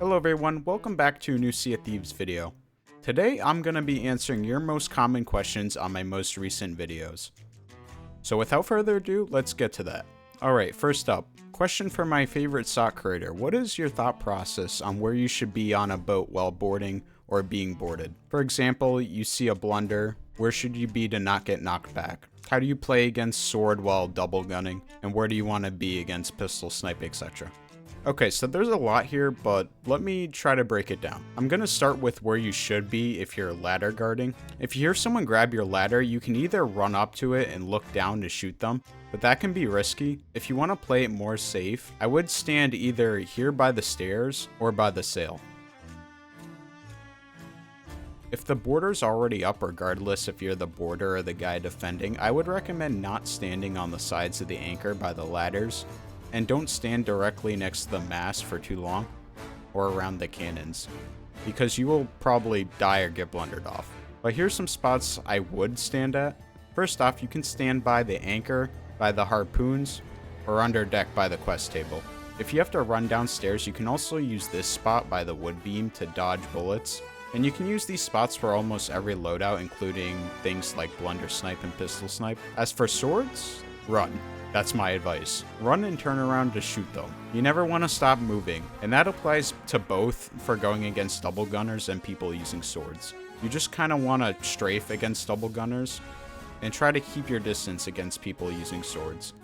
Hello everyone, welcome back to a new Sea of Thieves video. Today I'm going to be answering your most common questions on my most recent videos. So without further ado, let's get to that. Alright, first up, question for my favorite SoT creator. What is your thought process on where you should be on a boat while boarding or being boarded? For example, you see a blunder, where should you be to not get knocked back? How do you play against sword while double gunning? And where do you want to be against pistol snipe, etc.? Okay, so there's a lot here, but let me try to break it down. I'm going to start with where you should be if you're ladder guarding. If you hear someone grab your ladder, you can either run up to it and look down to shoot them, but that can be risky. If you want to play it more safe, I would stand either here by the stairs or by the sail. If the boarder's already up, regardless if you're the boarder or the guy defending, I would recommend not standing on the sides of the anchor by the ladders, and don't stand directly next to the mast for too long, or around the cannons, because you will probably die or get blundered off. But here's some spots I would stand at. First off, you can stand by the anchor, by the harpoons, or under deck by the quest table. If you have to run downstairs, you can also use this spot by the wood beam to dodge bullets. And you can use these spots for almost every loadout, including things like blunder snipe and pistol snipe. As for swords, run. That's my advice. Run and turn around to shoot them. You never want to stop moving, and that applies to both for going against double gunners and people using swords. You just kind of want to strafe against double gunners and try to keep your distance against people using swords.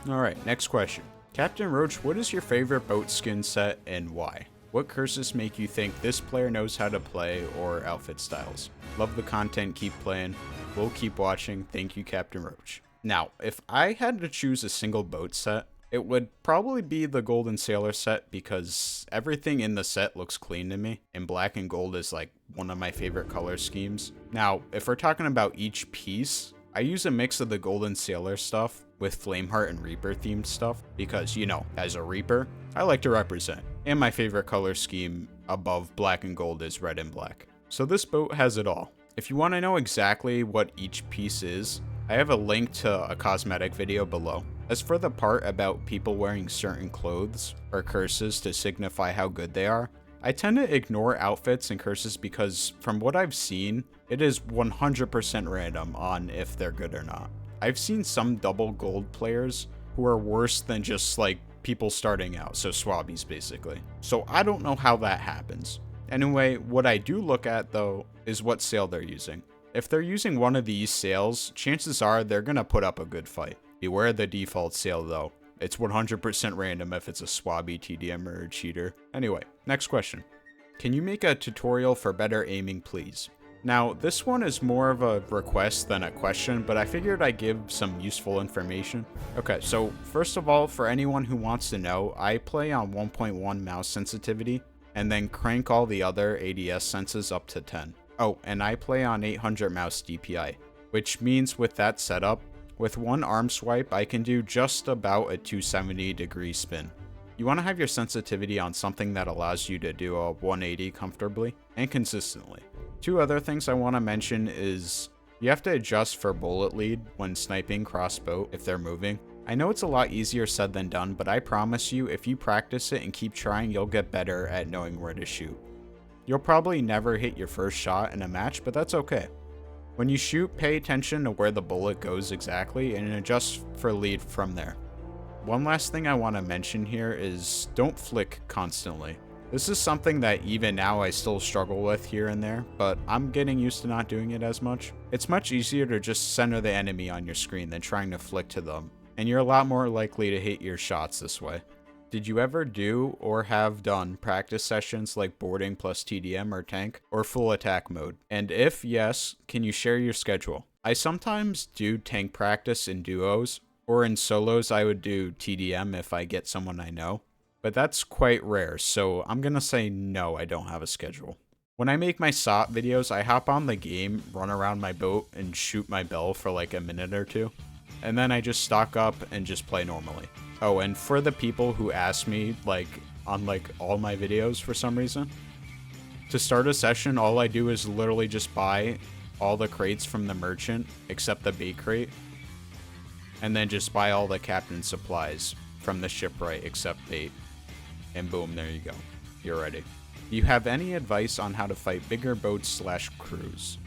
Alright, next question. Captain Roach, what is your favorite boat skin set and why? What curses make you think this player knows how to play or outfit styles? Love the content, keep playing. We'll keep watching. Thank you, Captain Roach. Now, if I had to choose a single boat set, it would probably be the Golden Sailor set because everything in the set looks clean to me, and black and gold is like one of my favorite color schemes. Now, if we're talking about each piece, I use a mix of the Golden Sailor stuff with Flameheart and Reaper themed stuff because, you know, as a Reaper, I like to represent. And my favorite color scheme above black and gold is red and black. So this boat has it all. If you want to know exactly what each piece is, I have a link to a cosmetic video below. As for the part about people wearing certain clothes or curses to signify how good they are, I tend to ignore outfits and curses because from what I've seen, it is 100% random on if they're good or not. I've seen some double gold players who are worse than just like people starting out, so swabbies basically. So I don't know how that happens. Anyway, what I do look at though is what sail they're using. If they're using one of these sails, chances are they're gonna put up a good fight. Beware the default sail though. It's 100% random if it's a swabby TDM or a cheater. Anyway, next question. Can you make a tutorial for better aiming, please? Now, this one is more of a request than a question, but I figured I'd give some useful information. Okay, so first of all, for anyone who wants to know, I play on 1.1 mouse sensitivity, and then crank all the other ADS senses up to 10. Oh, and I play on 800 mouse DPI, which means with that setup, with one arm swipe, I can do just about a 270-degree spin. You want to have your sensitivity on something that allows you to do a 180 comfortably and consistently. Two other things I want to mention is you have to adjust for bullet lead when sniping crossbow if they're moving. I know it's a lot easier said than done, but I promise you if you practice it and keep trying, you'll get better at knowing where to shoot. You'll probably never hit your first shot in a match, but that's okay. When you shoot, pay attention to where the bullet goes exactly and adjust for lead from there. One last thing I want to mention here is don't flick constantly. This is something that even now I still struggle with here and there, but I'm getting used to not doing it as much. It's much easier to just center the enemy on your screen than trying to flick to them, and you're a lot more likely to hit your shots this way. Did you ever do or have done practice sessions like boarding plus TDM or tank or full attack mode? And if yes, can you share your schedule? I sometimes do tank practice in duos, or in solos I would do TDM if I get someone I know. But that's quite rare, so I'm gonna say no, I don't have a schedule. When I make my SoT videos, I hop on the game, run around my boat, and shoot my bell for like a minute or two. And then I just stock up and just play normally. Oh, and for the people who ask me, like, on like all my videos for some reason, to start a session, all I do is literally just buy all the crates from the merchant, except the bait crate, and then just buy all the captain's supplies from the shipwright, except bait. And boom, there you go. you're ready. Do you have any advice on how to fight bigger boats / crews?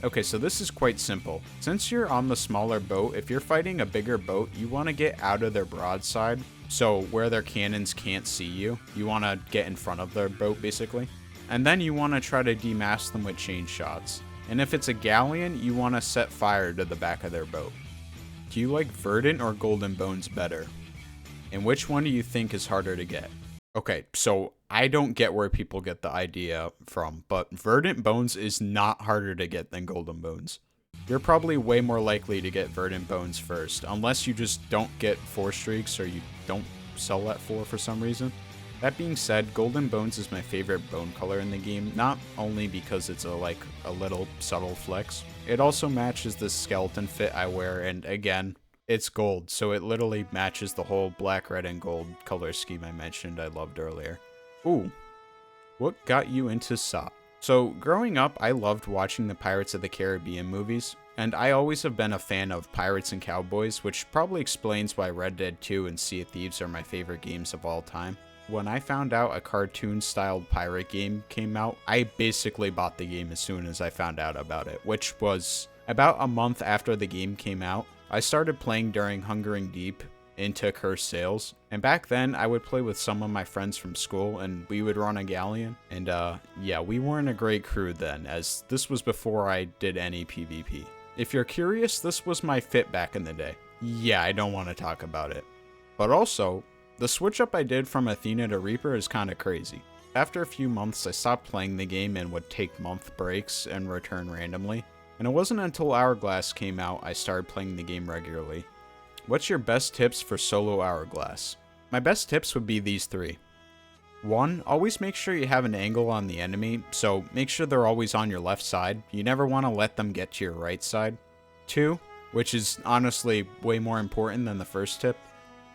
Okay, so this is quite simple. Since you're on the smaller boat, if you're fighting a bigger boat, you want to get out of their broadside, so where their cannons can't see you. You want to get in front of their boat, basically. And then you want to try to demast them with chain shots. And if it's a galleon, you want to set fire to the back of their boat. Do you like Verdant or Golden Bones better? And which one do you think is harder to get? Okay, so I don't get where people get the idea from, but Verdant Bones is not harder to get than Golden Bones. You're probably way more likely to get Verdant Bones first, unless you just don't get 4 streaks or you don't sell at 4 for some reason. That being said, Golden Bones is my favorite bone color in the game, not only because it's a little subtle flex. It also matches the skeleton fit I wear, and again, it's gold, so it literally matches the whole black, red, and gold color scheme I mentioned I loved earlier. Ooh, what got you into SoT? So, growing up, I loved watching the Pirates of the Caribbean movies, and I always have been a fan of pirates and cowboys, which probably explains why Red Dead 2 and Sea of Thieves are my favorite games of all time. When I found out a cartoon-styled pirate game came out, I basically bought the game as soon as I found out about it, which was about a month after the game came out. I started playing during Hungering Deep into Cursed Sails, and back then I would play with some of my friends from school and we would run a galleon, and yeah, we weren't a great crew then, as this was before I did any PvP. If you're curious, this was my fit back in the day. Yeah, I don't want to talk about it. But also, the switch up I did from Athena to Reaper is kinda crazy. After a few months, I stopped playing the game and would take month breaks and return randomly. And it wasn't until Hourglass came out I started playing the game regularly. What's your best tips for solo Hourglass? My best tips would be these 3. 1. Always make sure you have an angle on the enemy, so make sure they're always on your left side. You never want to let them get to your right side. 2, which is honestly way more important than the first tip,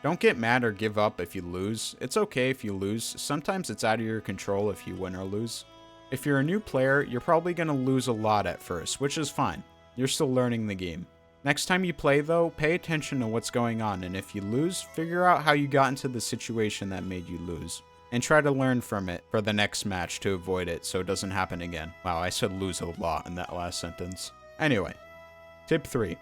don't get mad or give up if you lose. It's okay if you lose. Sometimes it's out of your control if you win or lose. If you're a new player, you're probably going to lose a lot at first, which is fine. You're still learning the game. Next time you play though, pay attention to what's going on, and if you lose, figure out how you got into the situation that made you lose. And try to learn from it for the next match to avoid it so it doesn't happen again. Wow, I said lose a lot in that last sentence. Anyway, tip 3.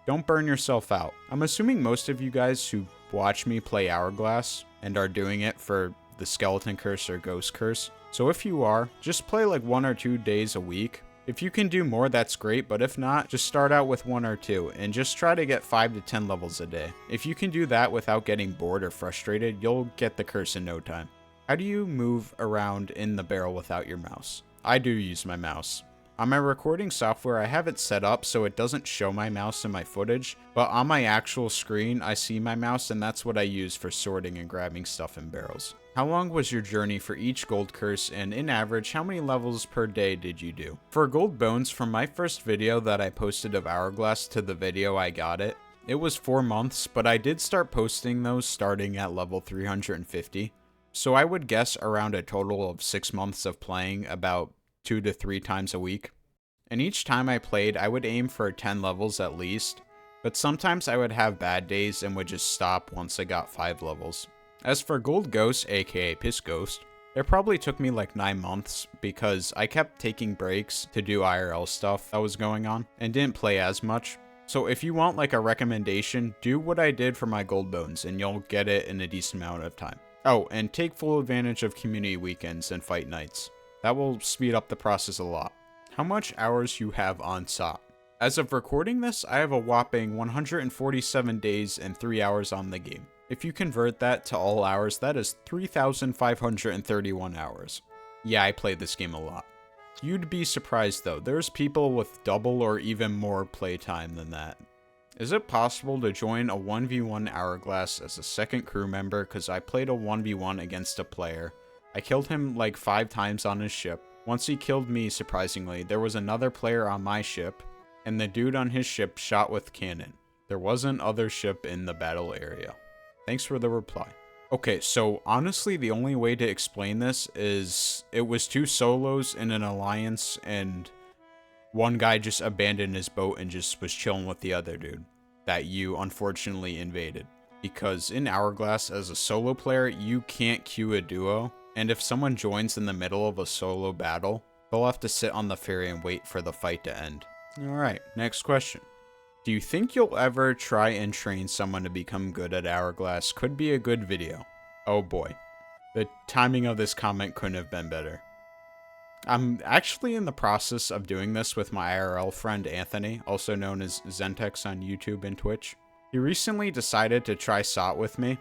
Don't burn yourself out. I'm assuming most of you guys who watch me play Hourglass and are doing it for the Skeleton Curse or Ghost Curse. So if you are, just play like 1 or 2 days a week. If you can do more, that's great, but if not, just start out with 1 or 2 and just try to get 5 to 10 levels a day. If you can do that without getting bored or frustrated, you'll get the curse in no time. How do you move around in the barrel without your mouse? I do use my mouse. On my recording software, I have it set up so it doesn't show my mouse in my footage, but on my actual screen, I see my mouse, and that's what I use for sorting and grabbing stuff in barrels. How long was your journey for each gold curse, and in average, how many levels per day did you do? For gold bones, from my first video that I posted of Hourglass to the video I got it, it was 4 months, but I did start posting those starting at level 350. So I would guess around a total of 6 months of playing, about 2 to 3 times a week. And each time I played, I would aim for 10 levels at least, but sometimes I would have bad days and would just stop once I got 5 levels. As for Gold Ghost, aka Piss Ghost, it probably took me like 9 months because I kept taking breaks to do IRL stuff that was going on and didn't play as much. So if you want like a recommendation, do what I did for my gold bones and you'll get it in a decent amount of time. Oh, and take full advantage of community weekends and fight nights. That will speed up the process a lot. How much hours you have on SoT? As of recording this, I have a whopping 147 days and 3 hours on the game. If you convert that to all hours, that is 3,531 hours. Yeah, I played this game a lot. You'd be surprised though, there's people with double or even more playtime than that. Is it possible to join a 1v1 Hourglass as a second crew member? Cause I played a 1v1 against a player. I killed him like 5 times on his ship. Once he killed me, surprisingly, there was another player on my ship, and the dude on his ship shot with cannon. There wasn't other ship in the battle area. Thanks for the reply. Okay, so honestly, the only way to explain this is it was 2 solos in an alliance, and one guy just abandoned his boat and just was chilling with the other dude that you unfortunately invaded. Because in Hourglass, as a solo player, you can't queue a duo. and if someone joins in the middle of a solo battle, they'll have to sit on the ferry and wait for the fight to end. Alright, next question. Do you think you'll ever try and train someone to become good at Hourglass? Could be a good video. Oh boy. The timing of this comment couldn't have been better. I'm actually in the process of doing this with my IRL friend Anthony, also known as Zentex on YouTube and Twitch. He recently decided to try SoT with me,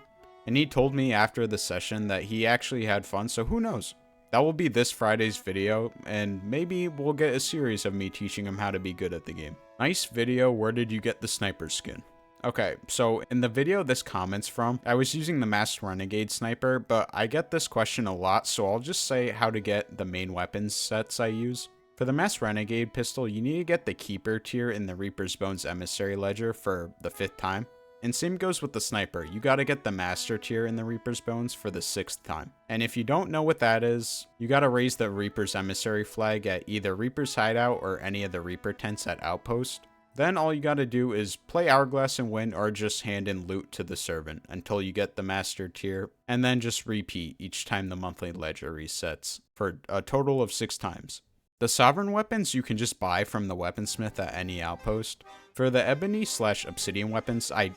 and he told me after the session that he actually had fun, so who knows? That will be this Friday's video, and maybe we'll get a series of me teaching him how to be good at the game. Nice video, where did you get the sniper skin? Okay, so in the video this comment's from, I was using the Masked Renegade sniper, but I get this question a lot, so I'll just say how to get the main weapons sets I use. For the Masked Renegade pistol, you need to get the Keeper tier in the Reaper's Bones Emissary Ledger for the 5th time. And same goes with the sniper, you gotta get the Master tier in the Reaper's Bones for the 6th time. And if you don't know what that is, you gotta raise the Reaper's Emissary flag at either Reaper's Hideout or any of the Reaper tents at Outpost. Then all you gotta do is play Hourglass and win, or just hand in loot to the servant until you get the Master tier, and then just repeat each time the monthly ledger resets, for a total of 6 times. The Sovereign weapons you can just buy from the weaponsmith at any outpost. For the Ebony/Obsidian weapons, I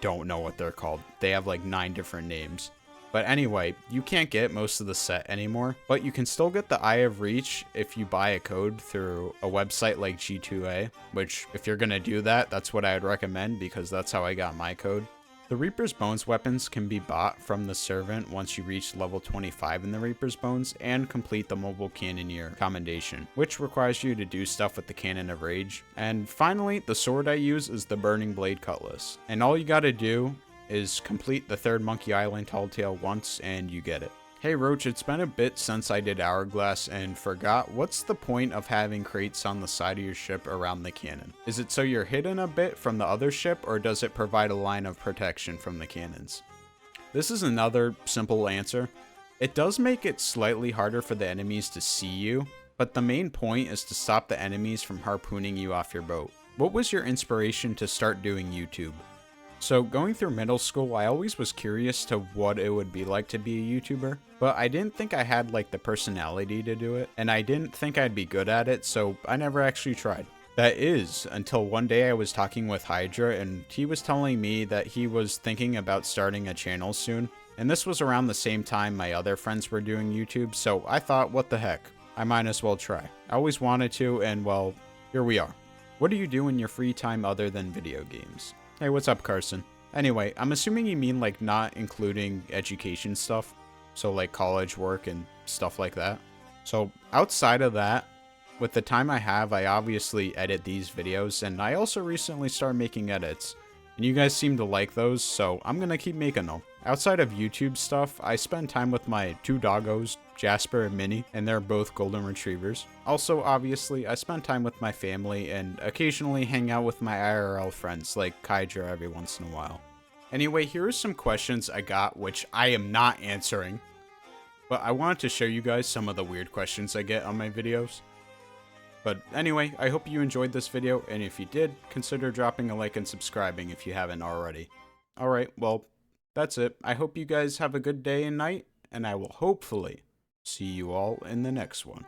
don't know what they're called. They have like 9 different names. But anyway, you can't get most of the set anymore, but you can still get the Eye of Reach if you buy a code through a website like G2A, which if you're gonna do that, that's what I would recommend because that's how I got my code. The Reaper's Bones weapons can be bought from the servant once you reach level 25 in the Reaper's Bones and complete the Mobile Cannoneer commendation, which requires you to do stuff with the Cannon of Rage. And finally, the sword I use is the Burning Blade Cutlass, and all you gotta do is complete the 3rd Monkey Island Tall Tale once and you get it. Hey Roach, it's been a bit since I did Hourglass and forgot, what's the point of having crates on the side of your ship around the cannon? Is it so you're hidden a bit from the other ship, or does it provide a line of protection from the cannons? This is another simple answer. It does make it slightly harder for the enemies to see you, but the main point is to stop the enemies from harpooning you off your boat. What was your inspiration to start doing YouTube? So going through middle school, I always was curious to what it would be like to be a YouTuber, but I didn't think I had like the personality to do it, and I didn't think I'd be good at it, so I never actually tried. That is, until one day I was talking with Hydra, and he was telling me that he was thinking about starting a channel soon, and this was around the same time my other friends were doing YouTube, so I thought, what the heck, I might as well try. I always wanted to, and well, here we are. What do you do in your free time other than video games? Hey, what's up, Carson? Anyway, I'm assuming you mean like not including education stuff, so like college work and stuff like that. So outside of that, with the time I have, I obviously edit these videos, and I also recently started making edits, and you guys seem to like those, so I'm gonna keep making them. Outside of YouTube stuff, I spend time with my 2 doggos, Jasper and Minnie, and they're both golden retrievers. Also, obviously, I spend time with my family and occasionally hang out with my IRL friends like Kaija every once in a while. Anyway, here are some questions I got which I am not answering, but I wanted to show you guys some of the weird questions I get on my videos. But anyway, I hope you enjoyed this video, and if you did, consider dropping a like and subscribing if you haven't already. Alright, well, that's it. I hope you guys have a good day and night, and I will hopefully see you all in the next one.